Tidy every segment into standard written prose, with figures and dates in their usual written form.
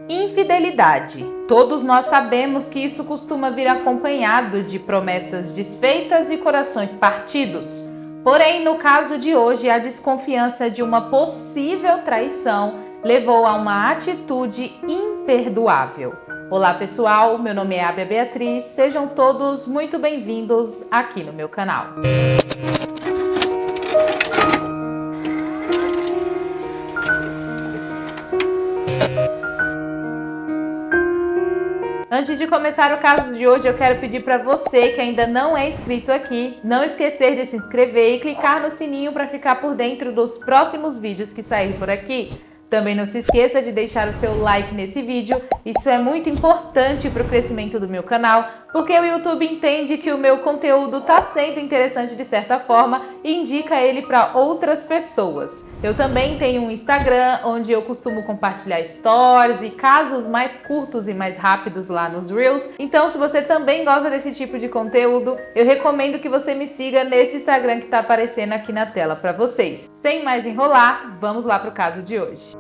Infidelidade. Todos nós sabemos que isso costuma vir acompanhado de promessas desfeitas e corações partidos. Porém, no caso de hoje, a desconfiança de uma possível traição levou a uma atitude imperdoável. Olá pessoal, meu nome é Ábia Beatriz, sejam todos muito bem-vindos aqui no meu canal. Antes de começar o caso de hoje, eu quero pedir para você que ainda não é inscrito aqui, não esquecer de se inscrever e clicar no sininho para ficar por dentro dos próximos vídeos que saírem por aqui. Também não se esqueça de deixar o seu like nesse vídeo, isso é muito importante para o crescimento do meu canal, porque o YouTube entende que o meu conteúdo está sendo interessante de certa forma e indica ele para outras pessoas. Eu também tenho um Instagram, onde eu costumo compartilhar stories e casos mais curtos e mais rápidos lá nos Reels. Então, se você também gosta desse tipo de conteúdo, eu recomendo que você me siga nesse Instagram que está aparecendo aqui na tela para vocês. Sem mais enrolar, vamos lá para o caso de hoje.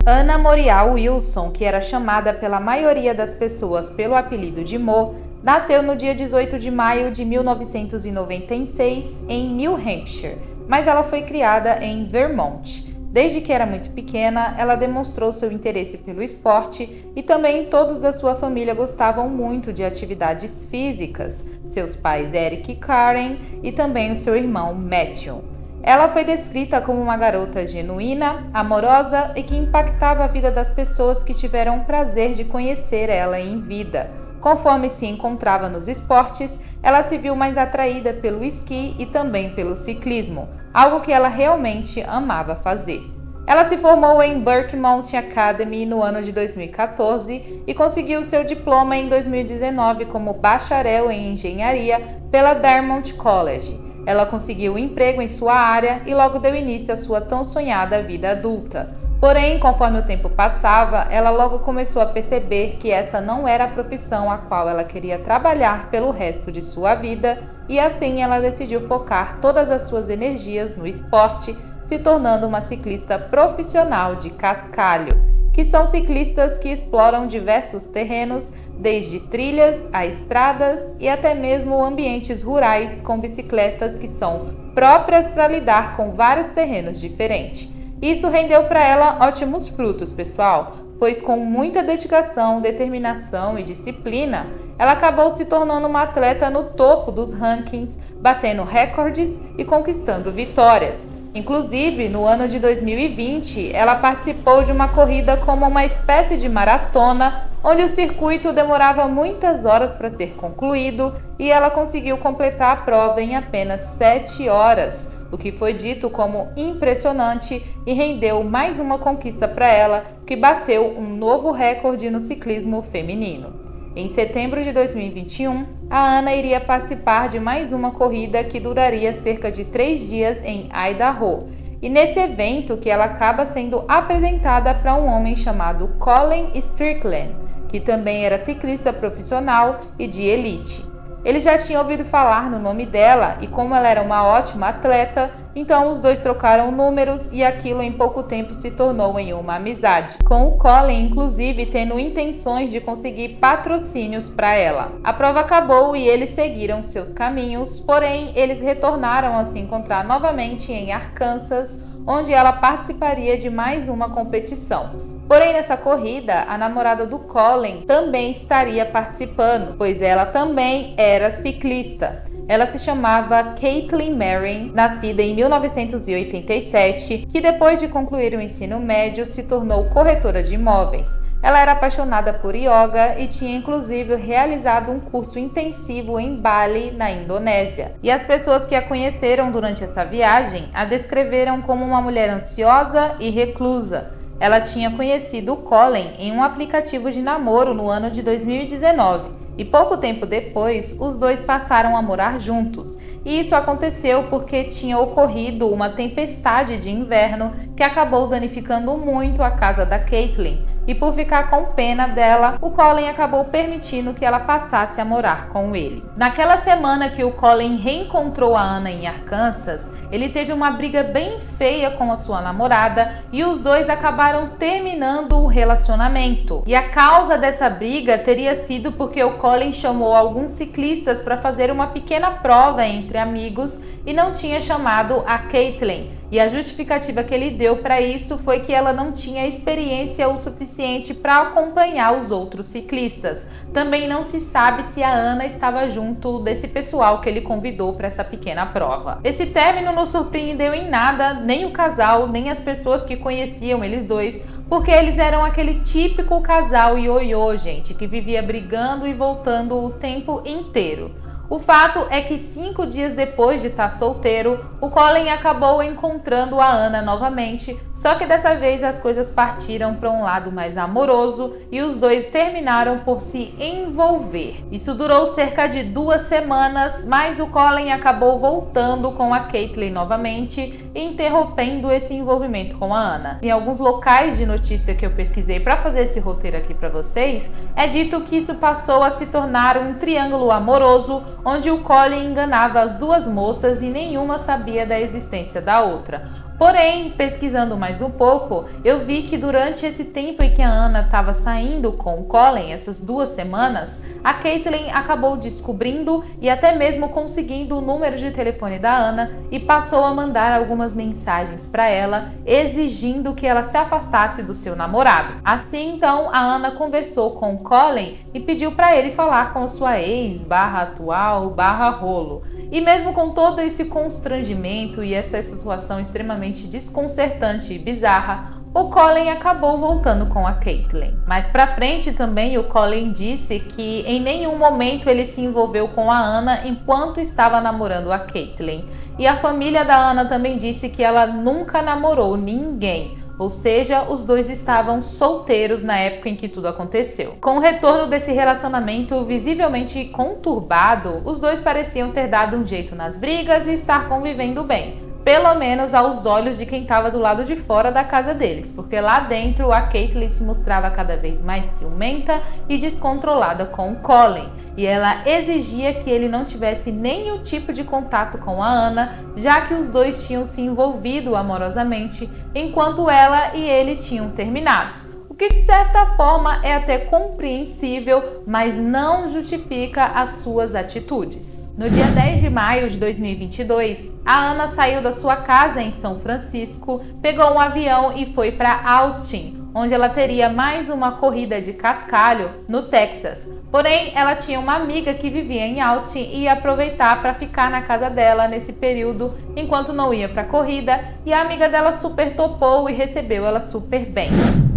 Anna Morial Wilson, que era chamada pela maioria das pessoas pelo apelido de Mo, nasceu no dia 18 de maio de 1996 em New Hampshire, mas ela foi criada em Vermont. Desde que era muito pequena, ela demonstrou seu interesse pelo esporte e também todos da sua família gostavam muito de atividades físicas, seus pais Eric e Karen e também o seu irmão Matthew. Ela foi descrita como uma garota genuína, amorosa e que impactava a vida das pessoas que tiveram o prazer de conhecer ela em vida. Conforme se encontrava nos esportes, ela se viu mais atraída pelo esqui e também pelo ciclismo, algo que ela realmente amava fazer. Ela se formou em Burke Mountain Academy no ano de 2014 e conseguiu seu diploma em 2019 como bacharel em engenharia pela Dartmouth College. Ela conseguiu um emprego em sua área e logo deu início à sua tão sonhada vida adulta. Porém, conforme o tempo passava, ela logo começou a perceber que essa não era a profissão a qual ela queria trabalhar pelo resto de sua vida e assim ela decidiu focar todas as suas energias no esporte, se tornando uma ciclista profissional de cascalho, que são ciclistas que exploram diversos terrenos, desde trilhas a estradas e até mesmo ambientes rurais com bicicletas que são próprias para lidar com vários terrenos diferentes. Isso rendeu para ela ótimos frutos, pessoal, pois com muita dedicação, determinação e disciplina, ela acabou se tornando uma atleta no topo dos rankings, batendo recordes e conquistando vitórias. Inclusive, no ano de 2020, ela participou de uma corrida como uma espécie de maratona, onde o circuito demorava muitas horas para ser concluído e ela conseguiu completar a prova em apenas 7 horas, o que foi dito como impressionante e rendeu mais uma conquista para ela, que bateu um novo recorde no ciclismo feminino. Em setembro de 2021, a Anna iria participar de mais uma corrida que duraria cerca de 3 dias em Idaho. E nesse evento que ela acaba sendo apresentada para um homem chamado Colin Strickland, que também era ciclista profissional e de elite. Ele já tinha ouvido falar no nome dela e como ela era uma ótima atleta, então os dois trocaram números e aquilo em pouco tempo se tornou em uma amizade, com o Colin inclusive tendo intenções de conseguir patrocínios para ela. A prova acabou e eles seguiram seus caminhos, porém eles retornaram a se encontrar novamente em Arkansas, onde ela participaria de mais uma competição. Porém, nessa corrida, a namorada do Colin também estaria participando, pois ela também era ciclista. Ela se chamava Caitlin Marin, nascida em 1987, que depois de concluir o ensino médio se tornou corretora de imóveis. Ela era apaixonada por yoga e tinha inclusive realizado um curso intensivo em Bali, na Indonésia. E as pessoas que a conheceram durante essa viagem a descreveram como uma mulher ansiosa e reclusa. Ela tinha conhecido o Colin em um aplicativo de namoro no ano de 2019 e pouco tempo depois os dois passaram a morar juntos. E isso aconteceu porque tinha ocorrido uma tempestade de inverno que acabou danificando muito a casa da Caitlin. e por ficar com pena dela, o Colin acabou permitindo que ela passasse a morar com ele. Naquela semana que o Colin reencontrou a Anna em Arkansas, ele teve uma briga bem feia com a sua namorada e os dois acabaram terminando o relacionamento. E a causa dessa briga teria sido porque o Colin chamou alguns ciclistas para fazer uma pequena prova entre amigos e não tinha chamado a Caitlin. E a justificativa que ele deu para isso foi que ela não tinha experiência o suficiente para acompanhar os outros ciclistas. Também não se sabe se a Anna estava junto desse pessoal que ele convidou para essa pequena prova. Esse término não surpreendeu em nada nem o casal, nem as pessoas que conheciam eles dois, porque eles eram aquele típico casal ioiô, gente, que vivia brigando e voltando o tempo inteiro. O fato é que 5 dias depois de estar solteiro, o Colin acabou encontrando a Anna novamente, só que dessa vez as coisas partiram para um lado mais amoroso e os dois terminaram por se envolver. Isso durou cerca de 2 semanas, mas o Colin acabou voltando com a Caitlin novamente e interrompendo esse envolvimento com a Anna. Em alguns locais de notícia que eu pesquisei para fazer esse roteiro aqui para vocês, é dito que isso passou a se tornar um triângulo amoroso, onde o Colin enganava as duas moças e nenhuma sabia da existência da outra. Porém, pesquisando mais um pouco, eu vi que durante esse tempo em que a Anna estava saindo com o Colin, essas 2 semanas, a Caitlin acabou descobrindo e até mesmo conseguindo o número de telefone da Anna e passou a mandar algumas mensagens para ela, exigindo que ela se afastasse do seu namorado. Assim, então, a Anna conversou com o Colin e pediu para ele falar com a sua ex/atual/rolo. E mesmo com todo esse constrangimento e essa situação extremamente desconcertante e bizarra, o Colin acabou voltando com a Caitlin. Mais pra frente também o Colin disse que em nenhum momento ele se envolveu com a Anna enquanto estava namorando a Caitlin. E a família da Anna também disse que ela nunca namorou ninguém. Ou seja, os dois estavam solteiros na época em que tudo aconteceu. Com o retorno desse relacionamento visivelmente conturbado, os dois pareciam ter dado um jeito nas brigas e estar convivendo bem. Pelo menos aos olhos de quem estava do lado de fora da casa deles, porque lá dentro a Caitlin se mostrava cada vez mais ciumenta e descontrolada com o Colin. E ela exigia que ele não tivesse nenhum tipo de contato com a Anna, já que os dois tinham se envolvido amorosamente, enquanto ela e ele tinham terminado. O que de certa forma é até compreensível, mas não justifica as suas atitudes. No dia 10 de maio de 2022, a Anna saiu da sua casa em São Francisco, pegou um avião e foi para Austin, onde ela teria mais uma corrida de cascalho no Texas. Porém, ela tinha uma amiga que vivia em Austin e ia aproveitar para ficar na casa dela nesse período, enquanto não ia para a corrida, e a amiga dela super topou e recebeu ela super bem.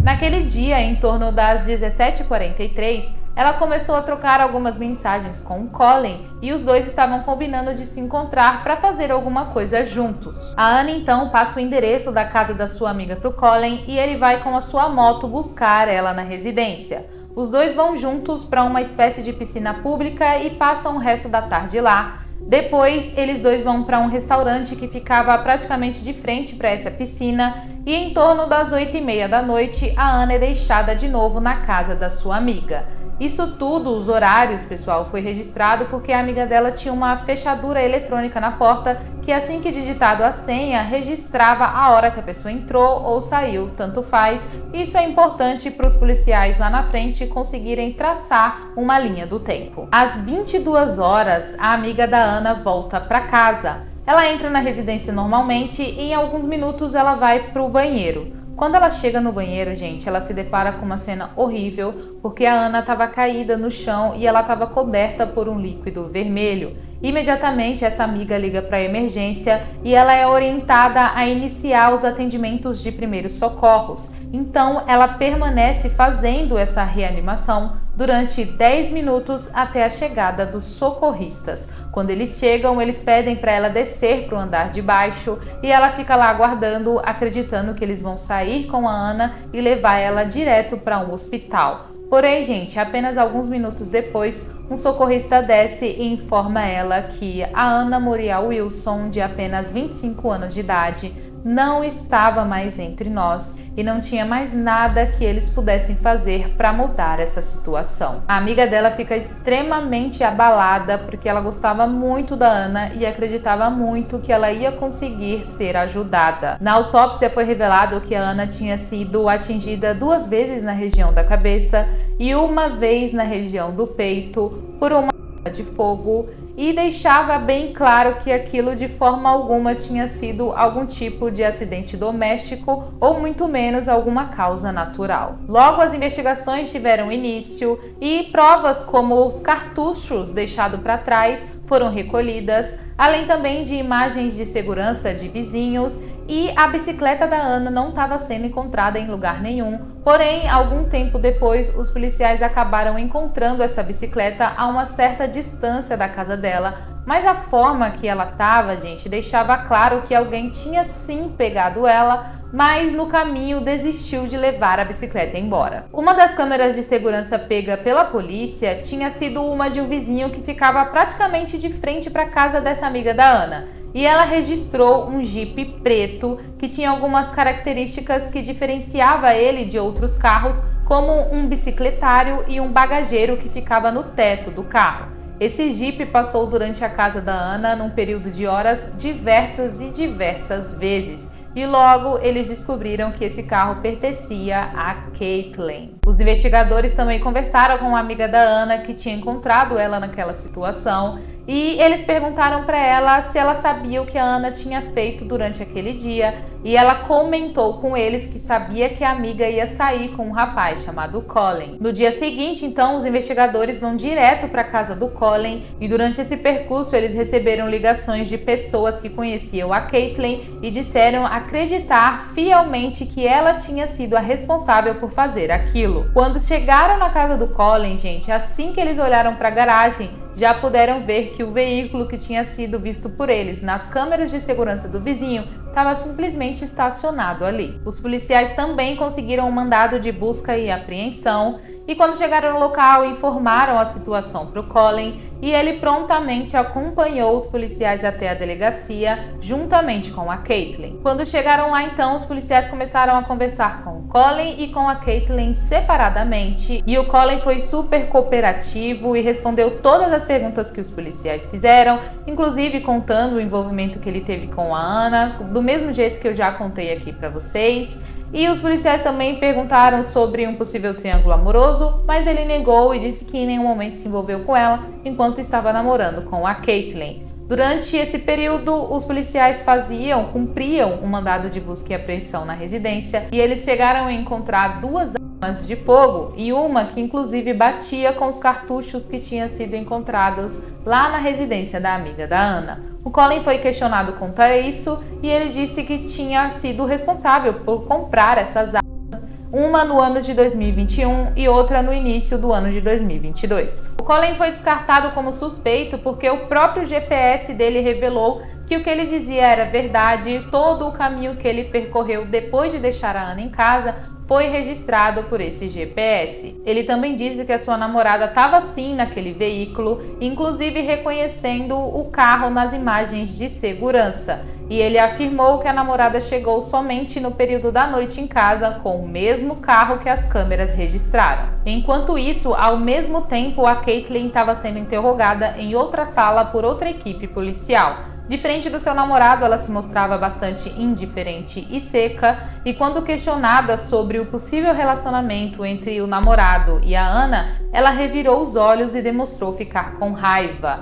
Naquele dia, em torno das 17h43, ela começou a trocar algumas mensagens com o Colin e os dois estavam combinando de se encontrar para fazer alguma coisa juntos. A Anna então passa o endereço da casa da sua amiga para o Colin e ele vai com a sua moto buscar ela na residência. Os dois vão juntos para uma espécie de piscina pública e passam o resto da tarde lá. Depois, eles dois vão para um restaurante que ficava praticamente de frente para essa piscina e em torno das 8h30 da noite, a Anna é deixada de novo na casa da sua amiga. Isso tudo, os horários, pessoal, foi registrado porque a amiga dela tinha uma fechadura eletrônica na porta que assim que digitado a senha, registrava a hora que a pessoa entrou ou saiu, tanto faz. Isso é importante para os policiais lá na frente conseguirem traçar uma linha do tempo. Às 22 horas, a amiga da Anna volta para casa. Ela entra na residência normalmente e em alguns minutos ela vai para o banheiro. Quando ela chega no banheiro, gente, ela se depara com uma cena horrível, porque a Anna estava caída no chão e ela estava coberta por um líquido vermelho. Imediatamente, essa amiga liga para a emergência e ela é orientada a iniciar os atendimentos de primeiros socorros. Então, ela permanece fazendo essa reanimação durante 10 minutos até a chegada dos socorristas. Quando eles chegam, eles pedem para ela descer para o andar de baixo e ela fica lá aguardando, acreditando que eles vão sair com a Anna e levar ela direto para um hospital. Porém, gente, apenas alguns minutos depois, um socorrista desce e informa ela que a Anna Morial Wilson, de apenas 25 anos de idade, não estava mais entre nós e não tinha mais nada que eles pudessem fazer para mudar essa situação. A amiga dela fica extremamente abalada porque ela gostava muito da Ana e acreditava muito que ela ia conseguir ser ajudada. Na autópsia foi revelado que a Ana tinha sido atingida 2 vezes na região da cabeça e 1 vez na região do peito por uma arma de fogo, e deixava bem claro que aquilo de forma alguma tinha sido algum tipo de acidente doméstico ou muito menos alguma causa natural. Logo, as investigações tiveram início e provas como os cartuchos deixados para trás foram recolhidas, além também de imagens de segurança de vizinhos, e a bicicleta da Ana não estava sendo encontrada em lugar nenhum. Porém, algum tempo depois, os policiais acabaram encontrando essa bicicleta a uma certa distância da casa dela, mas a forma que ela estava, gente, deixava claro que alguém tinha sim pegado ela, mas no caminho desistiu de levar a bicicleta embora. Uma das câmeras de segurança pega pela polícia tinha sido uma de um vizinho que ficava praticamente de frente para a casa dessa amiga da Ana. E ela registrou um Jeep preto que tinha algumas características que diferenciava ele de outros carros, como um bicicletário e um bagageiro que ficava no teto do carro. Esse Jeep passou durante a casa da Ana num período de horas diversas vezes. E logo eles descobriram que esse carro pertencia a Caitlyn. Os investigadores também conversaram com uma amiga da Ana que tinha encontrado ela naquela situação e eles perguntaram para ela se ela sabia o que a Ana tinha feito durante aquele dia, e ela comentou com eles que sabia que a amiga ia sair com um rapaz chamado Colin. No dia seguinte, então, os investigadores vão direto para a casa do Colin e durante esse percurso eles receberam ligações de pessoas que conheciam a Caitlyn e disseram acreditar fielmente que ela tinha sido a responsável por fazer aquilo. Quando chegaram na casa do Colin, gente, assim que eles olharam para a garagem, já puderam ver que o veículo que tinha sido visto por eles nas câmeras de segurança do vizinho estava simplesmente estacionado ali. Os policiais também conseguiram um mandado de busca e apreensão e quando chegaram no local informaram a situação para o Colin e ele prontamente acompanhou os policiais até a delegacia juntamente com a Caitlyn. Quando chegaram lá então, os policiais começaram a conversar com o Colin e com a Caitlyn separadamente e o Colin foi super cooperativo e respondeu todas as perguntas que os policiais fizeram, inclusive contando o envolvimento que ele teve com a Ana, do mesmo jeito que eu já contei aqui para vocês. E os policiais também perguntaram sobre um possível triângulo amoroso, mas ele negou e disse que em nenhum momento se envolveu com ela enquanto estava namorando com a Caitlyn. Durante esse período, os policiais cumpriam um mandado de busca e apreensão na residência e eles chegaram a encontrar 2 armas de fogo e uma que inclusive batia com os cartuchos que tinham sido encontrados lá na residência da amiga da Ana. O Colin foi questionado quanto a isso e ele disse que tinha sido responsável por comprar essas armas, uma no ano de 2021 e outra no início do ano de 2022. O Colin foi descartado como suspeito porque o próprio GPS dele revelou que o que ele dizia era verdade e todo o caminho que ele percorreu depois de deixar a Ana em casa foi registrado por esse GPS. Ele também disse que a sua namorada estava sim naquele veículo, inclusive reconhecendo o carro nas imagens de segurança. E ele afirmou que a namorada chegou somente no período da noite em casa com o mesmo carro que as câmeras registraram. Enquanto isso, ao mesmo tempo, a Caitlyn estava sendo interrogada em outra sala por outra equipe policial. Diferente do seu namorado, ela se mostrava bastante indiferente e seca, e quando questionada sobre o possível relacionamento entre o namorado e a Ana, ela revirou os olhos e demonstrou ficar com raiva.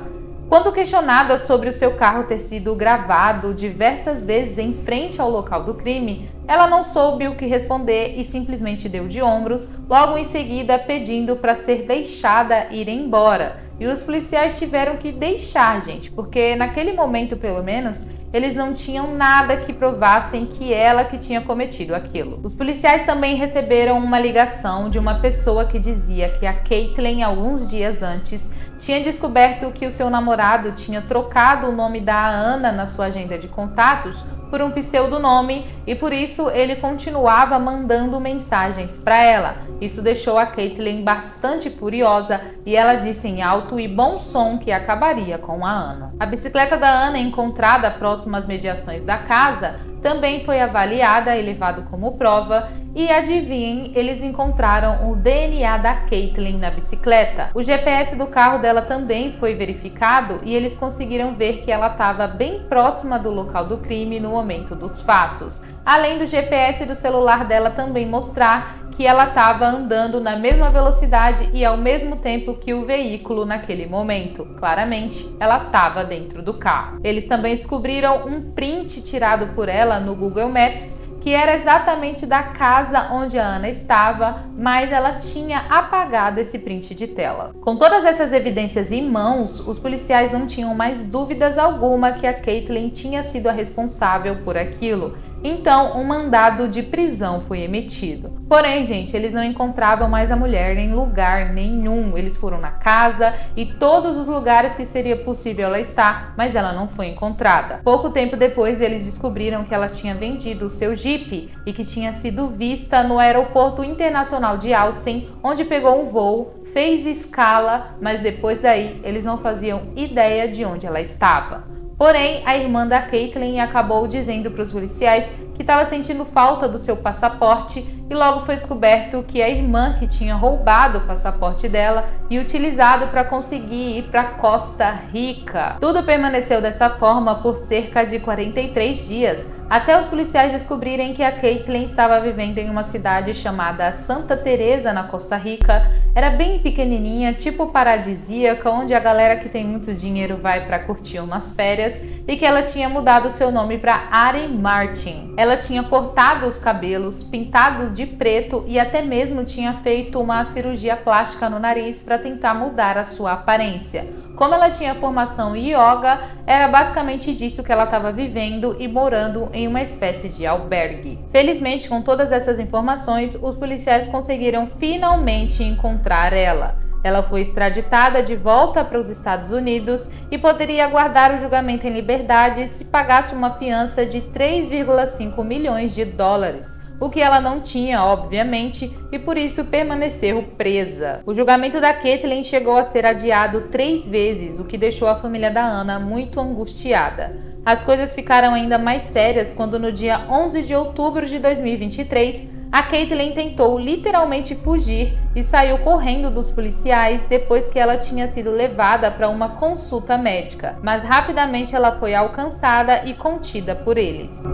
Quando questionada sobre o seu carro ter sido gravado diversas vezes em frente ao local do crime, ela não soube o que responder e simplesmente deu de ombros, logo em seguida pedindo para ser deixada ir embora. E os policiais tiveram que deixar, gente, porque naquele momento, pelo menos, eles não tinham nada que provassem que ela que tinha cometido aquilo. Os policiais também receberam uma ligação de uma pessoa que dizia que a Caitlyn, alguns dias antes, tinha descoberto que o seu namorado tinha trocado o nome da Ana na sua agenda de contatos por um pseudonome e por isso ele continuava mandando mensagens para ela. Isso deixou a Caitlyn bastante furiosa e ela disse em alto e bom som que acabaria com a Ana. A bicicleta da Ana, encontrada próxima às mediações da casa, também foi avaliada e levado como prova. E adivinhem, eles encontraram o DNA da Caitlyn na bicicleta. O GPS do carro dela também foi verificado e eles conseguiram ver que ela estava bem próxima do local do crime no momento dos fatos. Além do GPS do celular dela também mostrar que ela estava andando na mesma velocidade e ao mesmo tempo que o veículo naquele momento. Claramente, ela estava dentro do carro. Eles também descobriram um print tirado por ela no Google Maps, que era exatamente da casa onde a Ana estava, mas ela tinha apagado esse print de tela. Com todas essas evidências em mãos, os policiais não tinham mais dúvidas alguma que a Caitlyn tinha sido a responsável por aquilo. Então, um mandado de prisão foi emitido. Porém, gente, eles não encontravam mais a mulher em lugar nenhum. Eles foram na casa e todos os lugares que seria possível ela estar, mas ela não foi encontrada. Pouco tempo depois, eles descobriram que ela tinha vendido o seu Jeep e que tinha sido vista no aeroporto internacional de Austin, onde pegou um voo, fez escala, mas depois daí eles não faziam ideia de onde ela estava. Porém, a irmã da Caitlyn acabou dizendo para os policiais que estava sentindo falta do seu passaporte e logo foi descoberto que a irmã que tinha roubado o passaporte dela e utilizado para conseguir ir para Costa Rica. Tudo permaneceu dessa forma por cerca de 43 dias, até os policiais descobrirem que a Caitlyn estava vivendo em uma cidade chamada Santa Teresa, na Costa Rica. Era bem pequenininha, tipo paradisíaca, onde a galera que tem muito dinheiro vai para curtir umas férias, e que ela tinha mudado seu nome para Ari Martin. Ela tinha cortado os cabelos, pintado de preto e até mesmo tinha feito uma cirurgia plástica no nariz para tentar mudar a sua aparência. Como ela tinha formação em yoga, era basicamente disso que ela estava vivendo e morando em uma espécie de albergue. Felizmente, com todas essas informações, os policiais conseguiram finalmente encontrar ela. Ela foi extraditada de volta para os Estados Unidos e poderia aguardar o julgamento em liberdade se pagasse uma fiança de 3,5 milhões de dólares. O que ela não tinha, obviamente, e por isso permaneceu presa. O julgamento da Caitlyn chegou a ser adiado 3 vezes, o que deixou a família da Ana muito angustiada. As coisas ficaram ainda mais sérias quando no dia 11 de outubro de 2023, a Caitlyn tentou literalmente fugir e saiu correndo dos policiais depois que ela tinha sido levada para uma consulta médica, mas rapidamente ela foi alcançada e contida por eles.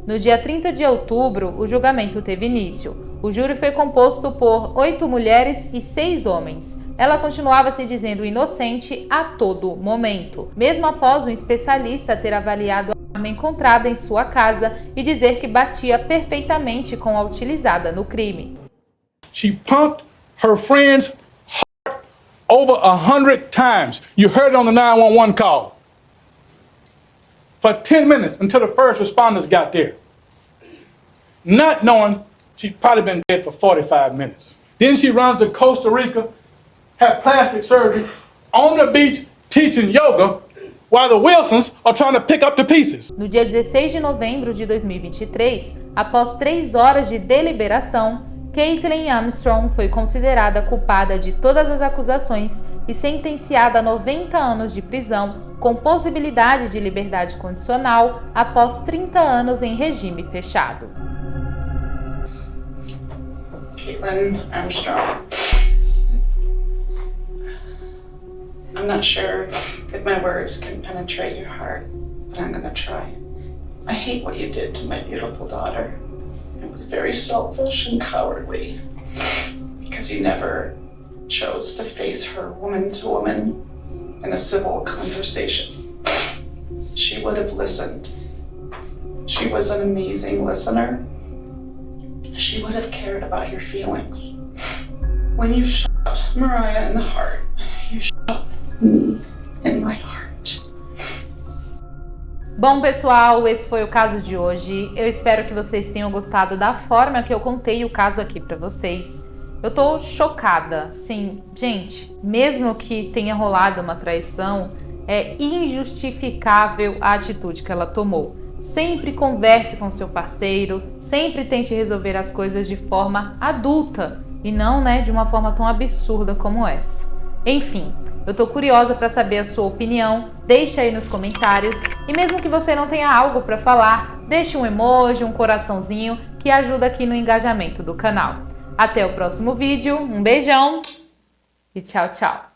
No dia 30 de outubro, o julgamento teve início. O júri foi composto por 8 mulheres e 6 homens. Ela continuava se dizendo inocente a todo momento, mesmo após um especialista ter avaliado a arma encontrada em sua casa e dizer que batia perfeitamente com a utilizada no crime. She pumped her friend's heart over 100 times. You heard it on the 911 call. For 10 minutes until the first responders got there. Not knowing she'd probably been dead for 45 minutes. Then she runs to Costa Rica, had plastic surgery, on the beach teaching yoga, while the Wilsons are trying to pick up the pieces. No dia 16 de novembro de 2023, após 3 horas de deliberação, Caitlyn Armstrong foi considerada culpada de todas as acusações e sentenciada a 90 anos de prisão, com possibilidade de liberdade condicional após 30 anos em regime fechado. Caitlyn Armstrong. I'm not sure if my words can penetrate your heart, but I'm gonna try. I hate what you did to my beautiful daughter. It was very selfish and cowardly because you never chose to face her woman to woman in a civil conversation. She would have listened. She was an amazing listener. She would have cared about your feelings. When you shot Mariah in the heart, you shot me in my heart. Bom, pessoal, esse foi o caso de hoje. Eu espero que vocês tenham gostado da forma que eu contei o caso aqui pra vocês. Eu tô chocada, sim, gente, mesmo que tenha rolado uma traição, é injustificável a atitude que ela tomou. Sempre converse com seu parceiro, sempre tente resolver as coisas de forma adulta e não, de uma forma tão absurda como essa. Enfim, eu tô curiosa para saber a sua opinião, deixa aí nos comentários e mesmo que você não tenha algo para falar, deixe um emoji, um coraçãozinho que ajuda aqui no engajamento do canal. Até o próximo vídeo, um beijão e tchau, tchau!